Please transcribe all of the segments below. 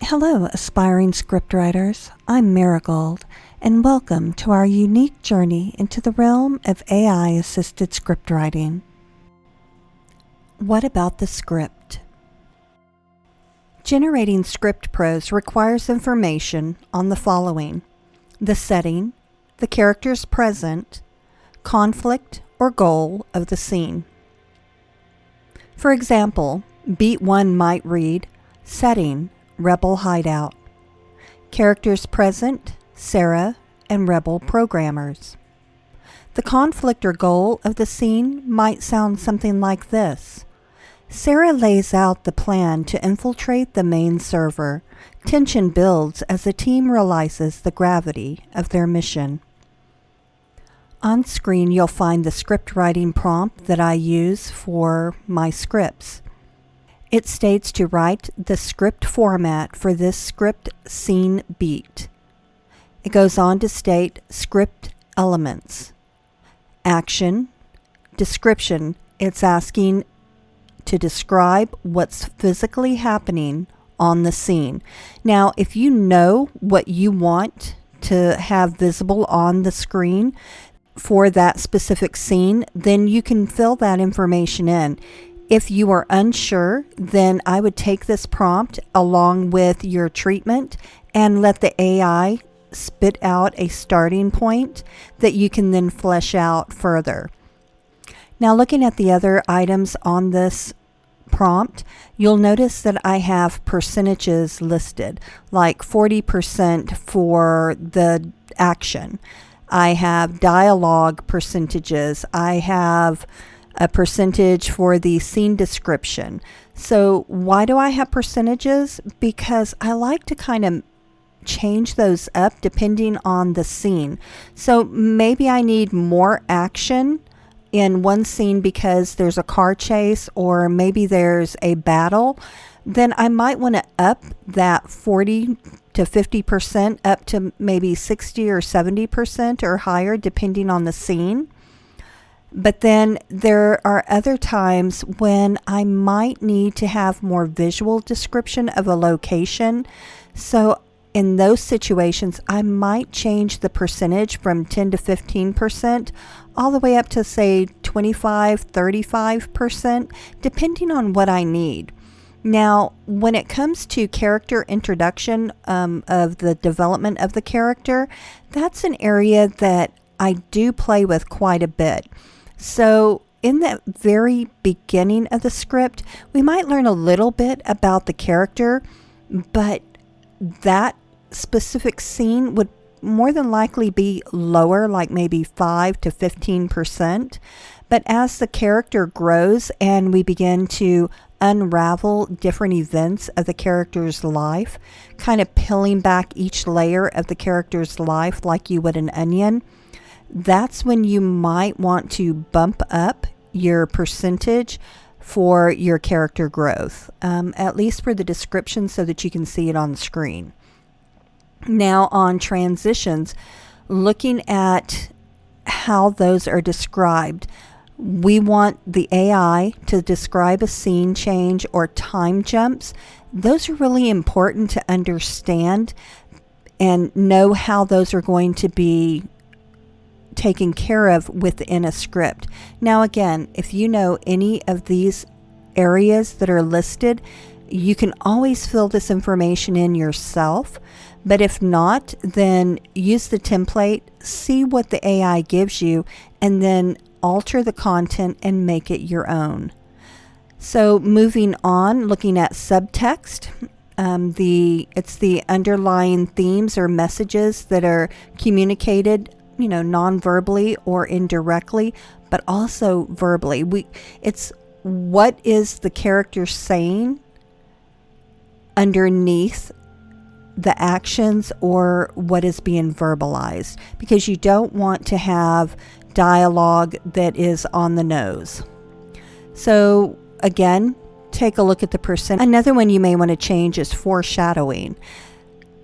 Hello, aspiring scriptwriters. I'm Marigold, and welcome to our unique journey into the realm of AI-assisted scriptwriting. What about the script? Generating script prose requires information on the following: the setting, the characters present, conflict or goal of the scene. For example, beat 1 might read, setting, Rebel hideout. Characters present, Sarah and Rebel programmers. The conflict or goal of the scene might sound something like this. Sarah lays out the plan to infiltrate the main server. Tension builds as the team realizes the gravity of their mission. On screen, you'll find the script writing prompt that I use for my scripts. It states to write the script format for this script scene beat. It goes on to state script elements. Action, description. It's asking to describe what's physically happening on the scene. Now, if you know what you want to have visible on the screen for that specific scene, then you can fill that information in. If you are unsure, then I would take this prompt along with your treatment and let the AI spit out a starting point that you can then flesh out further. Now, looking at the other items on this prompt, you'll notice that I have percentages listed, like 40% for the action. I have dialogue percentages. I have a percentage for the scene description. So why do I have percentages? Because I like to kind of change those up depending on the scene. So maybe I need more action in one scene because there's a car chase or maybe there's a battle. Then I might want to up that 40 to 50% up to maybe 60 or 70% or higher depending on the scene. But then there are other times when I might need to have more visual description of a location. So in those situations, I might change the percentage from 10 to 15% all the way up to say 25, 35%, depending on what I need. Now, when it comes to character introduction of the development of the character, that's an area that I do play with quite a bit. So in the very beginning of the script, we might learn a little bit about the character, but that specific scene would more than likely be lower, like maybe 5 to 15%. But as the character grows and we begin to unravel different events of the character's life, kind of peeling back each layer of the character's life like you would an onion, that's when you might want to bump up your percentage for your character growth, at least for the description so that you can see it on the screen. Now on transitions, looking at how those are described, we want the AI to describe a scene change or time jumps. Those are really important to understand and know how those are going to be taken care of within a script. Now again, if you know any of these areas that are listed, you can always fill this information in yourself. But if not, then use the template, see what the AI gives you, and then alter the content and make it your own. So moving on, looking at subtext, it's the underlying themes or messages that are communicated non-verbally or indirectly, but also verbally. It's what is the character saying underneath the actions or what is being verbalized, because you don't want to have dialogue that is on the nose. So again, take a look at the percent. Another one you may want to change is foreshadowing.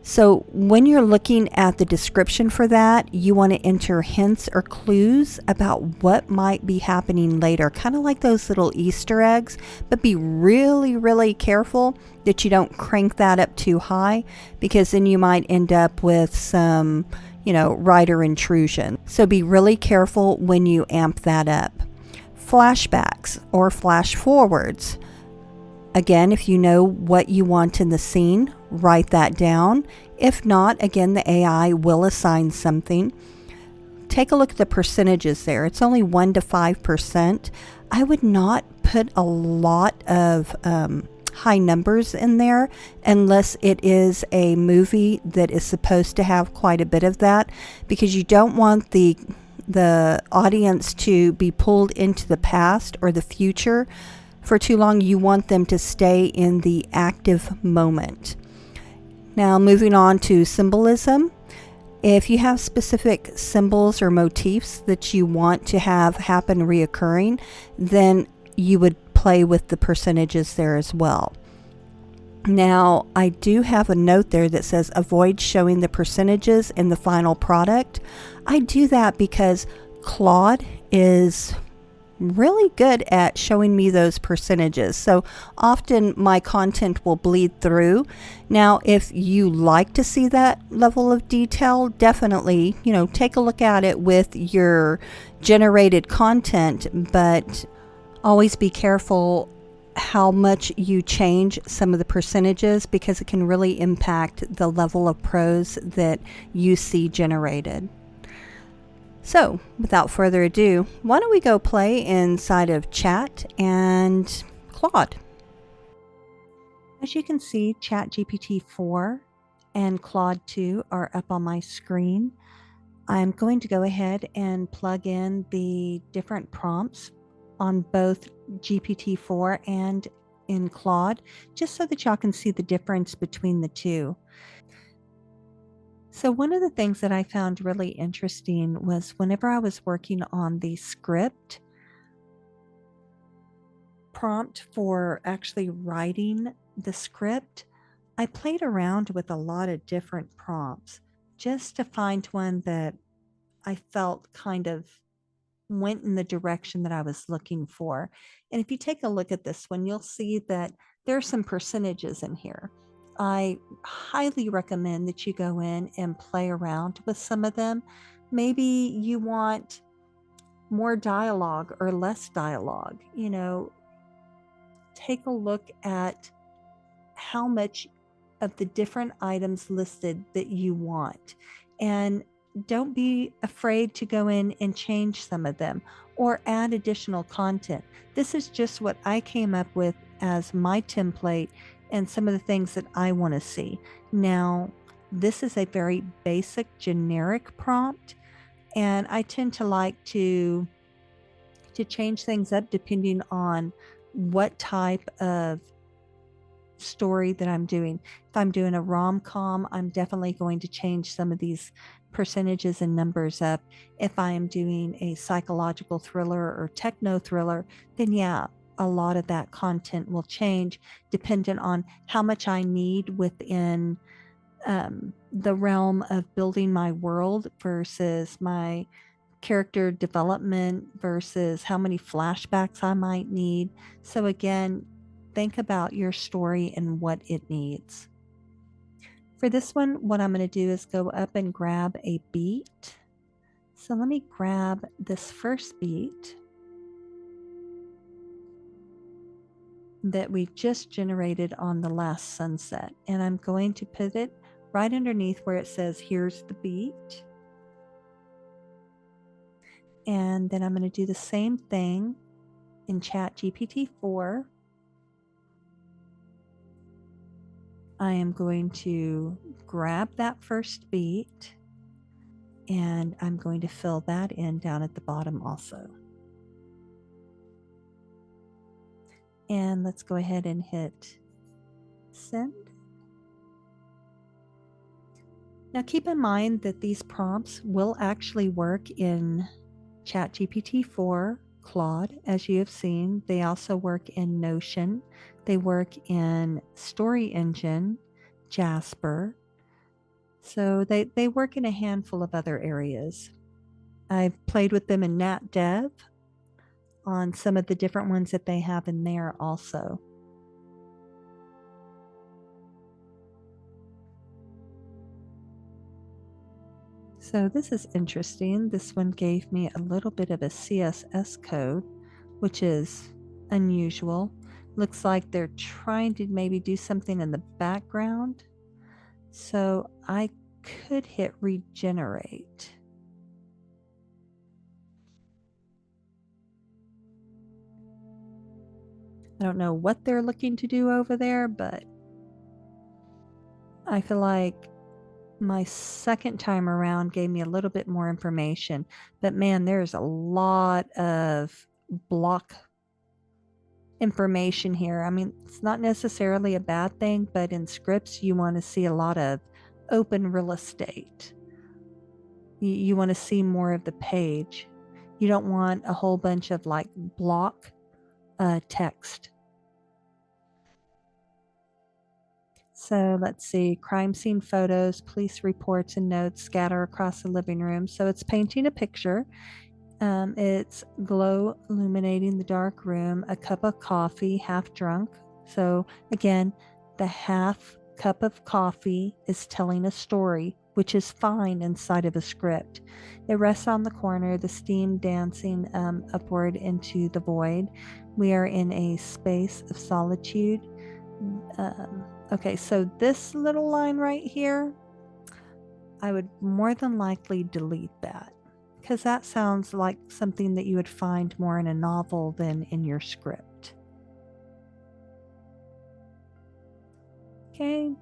So when you're looking at the description for that, you want to enter hints or clues about what might be happening later, kind of like those little Easter eggs, but be really, really careful that you don't crank that up too high, because then you might end up with some, writer intrusion. So be really careful when you amp that up. Flashbacks or flash forwards. Again, if you know what you want in the scene, write that down. If not, again, the AI will assign something. Take a look at the percentages there. It's only 1 to 5%. I would not put a lot of high numbers in there unless it is a movie that is supposed to have quite a bit of that, because you don't want the audience to be pulled into the past or the future for too long. You want them to stay in the active moment. Now, moving on to symbolism. If you have specific symbols or motifs that you want to have happen reoccurring, then you would play with the percentages there as well. Now, I do have a note there that says avoid showing the percentages in the final product. I do that because Claude is really good at showing me those percentages. So often my content will bleed through. Now, if you like to see that level of detail, definitely, take a look at it with your generated content, but always be careful how much you change some of the percentages, because it can really impact the level of prose that you see generated. So, without further ado, why don't we go play inside of Chat and Claude. As you can see, ChatGPT-4 and Claude 2 are up on my screen. I'm going to go ahead and plug in the different prompts on both GPT-4 and in Claude, just so that y'all can see the difference between the two. So one of the things that I found really interesting was whenever I was working on the script prompt for actually writing the script, I played around with a lot of different prompts just to find one that I felt kind of went in the direction that I was looking for. And if you take a look at this one, you'll see that there are some percentages in here. I highly recommend that you go in and play around with some of them. Maybe you want more dialogue or less dialogue. Take a look at how much of the different items listed that you want. And don't be afraid to go in and change some of them or add additional content. This is just what I came up with as my template and some of the things that I want to see. Now, this is a very basic, generic prompt, and I tend to like to change things up depending on what type of story that I'm doing. If I'm doing a rom-com, I'm definitely going to change some of these percentages and numbers up. If I am doing a psychological thriller or techno thriller, then yeah, a lot of that content will change dependent on how much I need within the realm of building my world versus my character development versus how many flashbacks I might need. So again, think about your story and what it needs. For this one, what I'm going to do is go up and grab a beat. So let me grab this first beat that we just generated on the last sunset, and I'm going to put it right underneath where it says here's the beat. And then I'm going to do the same thing in ChatGPT-4. I am going to grab that first beat and I'm going to fill that in down at the bottom also. And let's go ahead and hit send. Now keep in mind that these prompts will actually work in ChatGPT-4, Claude, as you have seen. They also work in Notion. They work in Story Engine, Jasper, So they work in a handful of other areas. I've played with them in NatDev on some of the different ones that they have in there also. So this is interesting. This one gave me a little bit of a CSS code, which is unusual. Looks like they're trying to maybe do something in the background. So I could hit regenerate. I don't know what they're looking to do over there, but I feel like my second time around gave me a little bit more information. But man, there's a lot of block information here. I mean, it's not necessarily a bad thing, but in scripts, you want to see a lot of open real estate. You want to see more of the page. You don't want a whole bunch of like block text. So let's see, crime scene photos, police reports, and notes scatter across the living room. So it's painting a picture. It's glow illuminating the dark room, a cup of coffee, half drunk. So again, the half cup of coffee is telling a story, which is fine inside of a script. It rests on the corner, the steam dancing upward into the void. We are in a space of solitude. Okay, so this little line right here, I would more than likely delete that because that sounds like something that you would find more in a novel than in your script. Okay.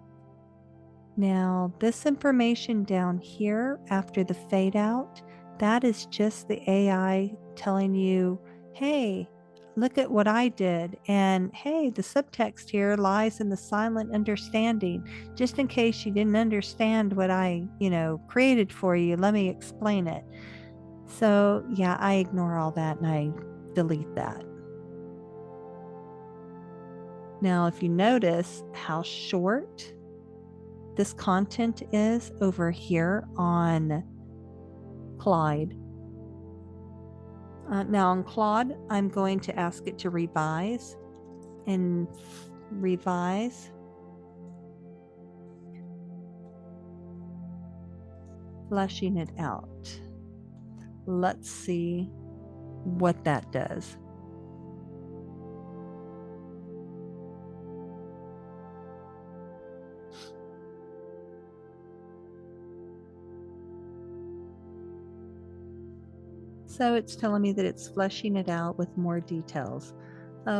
Now, this information down here after the fade out, that is just the AI telling you, hey, look at what I did. And hey, the subtext here lies in the silent understanding. Just in case you didn't understand what I, created for you, let me explain it. So, yeah, I ignore all that and I delete that. Now, if you notice how short this content is over here on Claude. Now on Claude, I'm going to ask it to revise and revise. Fleshing it out. Let's see what that does. So it's telling me that it's fleshing it out with more details.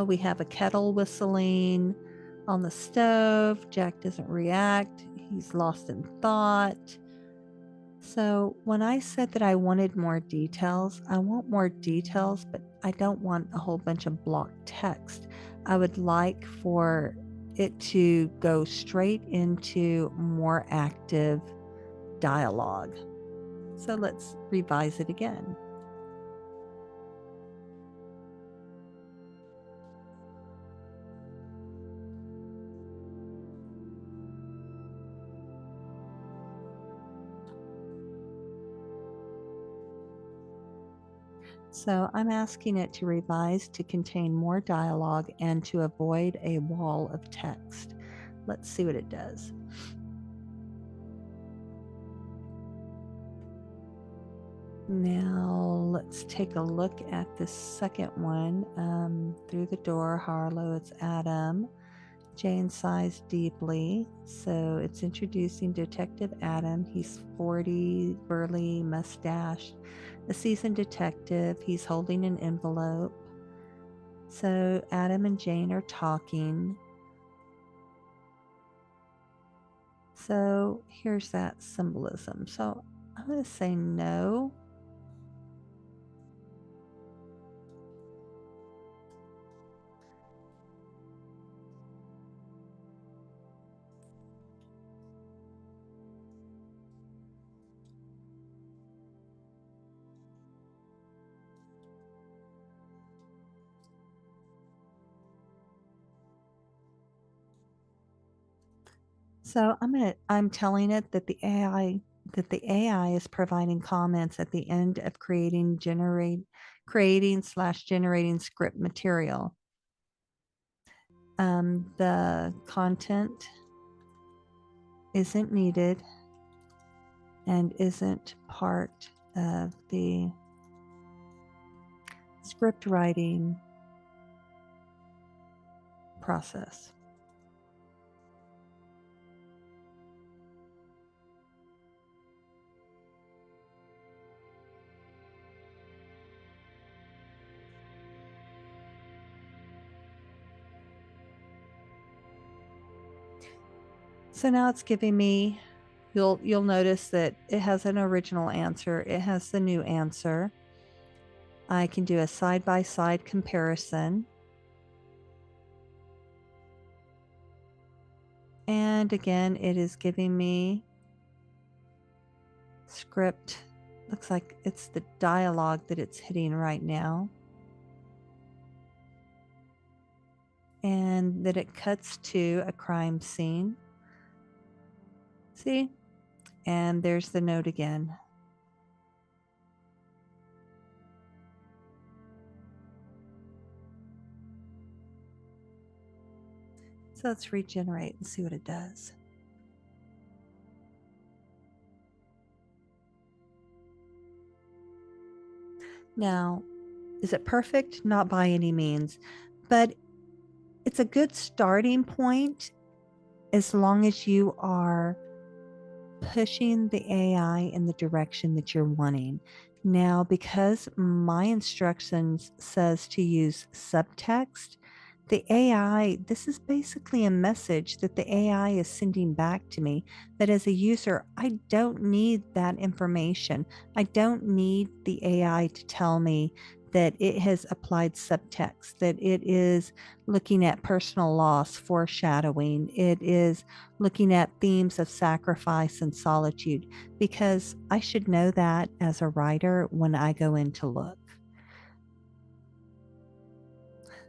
We have a kettle whistling on the stove. Jack doesn't react. He's lost in thought. So when I said that I wanted more details, I want more details, but I don't want a whole bunch of block text. I would like for it to go straight into more active dialogue. So let's revise it again. So I'm asking it to revise to contain more dialogue and to avoid a wall of text. Let's see what it does. Now let's take a look at the second one. Through the door, Harlow, it's Adam. Jane sighs deeply. So it's introducing Detective Adam. He's 40, burly, mustached, a seasoned detective. He's holding an envelope. So Adam and Jane are talking. So here's that symbolism. So I'm going to say no. So I'm telling it that the AI is providing comments at the end of creating/generating script material. The content isn't needed and isn't part of the script writing process. So now it's giving me, you'll notice that it has an original answer. It has the new answer. I can do a side-by-side comparison. And again, it is giving me script. Looks like it's the dialogue that it's hitting right now. And that it cuts to a crime scene. See? And there's the note again. So let's regenerate and see what it does. Now, is it perfect? Not by any means, but it's a good starting point as long as you are pushing the AI in the direction that you're wanting. Now, because my instructions says to use subtext, the AI, this is basically a message that the AI is sending back to me that as a user, I don't need that information. I don't need the AI to tell me that it has applied subtext, that it is looking at personal loss, foreshadowing, it is looking at themes of sacrifice and solitude, because I should know that as a writer when I go in to look.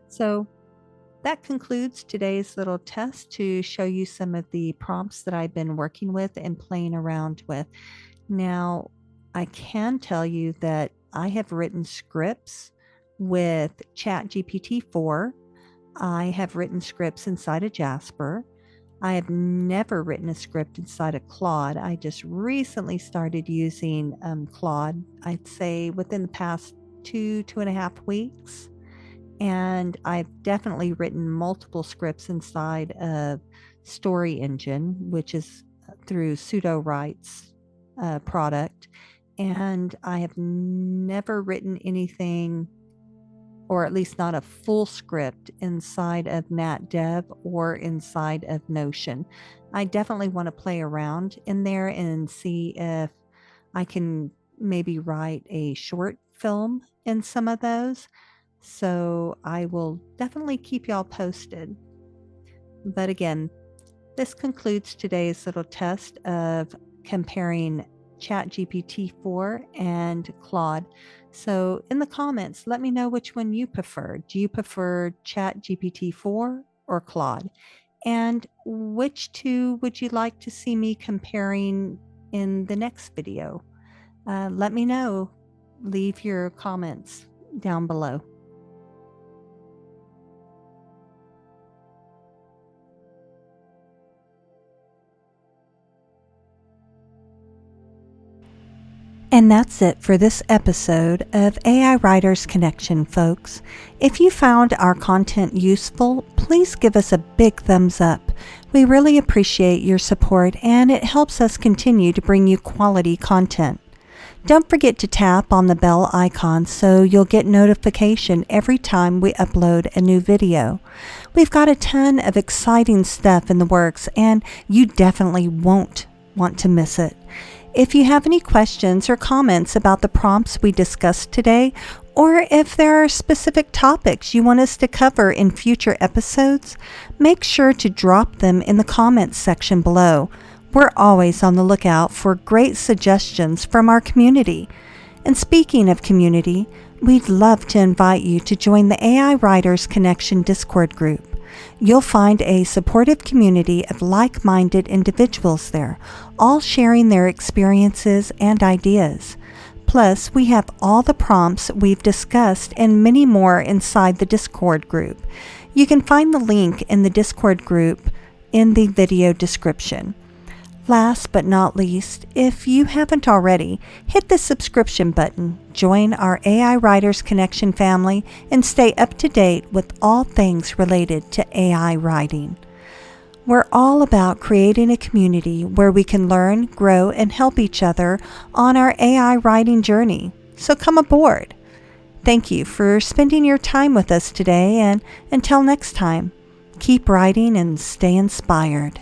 So that concludes today's little test to show you some of the prompts that I've been working with and playing around with. Now, I can tell you that I have written scripts with ChatGPT-4. I have written scripts inside of Jasper. I have never written a script inside of Claude. I just recently started using Claude, I'd say within the past 2.5 weeks. And I've definitely written multiple scripts inside of Story Engine, which is through Pseudo-Write's product. And I have never written anything, or at least not a full script, inside of NatDev or inside of Notion. I definitely want to play around in there and see if I can maybe write a short film in some of those. So I will definitely keep y'all posted. But again, this concludes today's little test of comparing ChatGPT-4 and Claude. So in the comments, let me know which one you prefer. Do you prefer ChatGPT-4 or Claude? And which two would you like to see me comparing in the next video? Let me know. Leave your comments down below. And that's it for this episode of AI Writers Connection, folks. If you found our content useful, please give us a big thumbs up. We really appreciate your support, and it helps us continue to bring you quality content. Don't forget to tap on the bell icon so you'll get notification every time we upload a new video. We've got a ton of exciting stuff in the works, and you definitely won't want to miss it. If you have any questions or comments about the prompts we discussed today, or if there are specific topics you want us to cover in future episodes, make sure to drop them in the comments section below. We're always on the lookout for great suggestions from our community. And speaking of community, we'd love to invite you to join the AI Writers Connection Discord group. You'll find a supportive community of like-minded individuals there, all sharing their experiences and ideas. Plus, we have all the prompts we've discussed and many more inside the Discord group. You can find the link in the Discord group in the video description. Last but not least, if you haven't already, hit the subscription button, join our AI Writers Connection family, and stay up to date with all things related to AI writing. We're all about creating a community where we can learn, grow, and help each other on our AI writing journey. So come aboard. Thank you for spending your time with us today, and until next time, keep writing and stay inspired.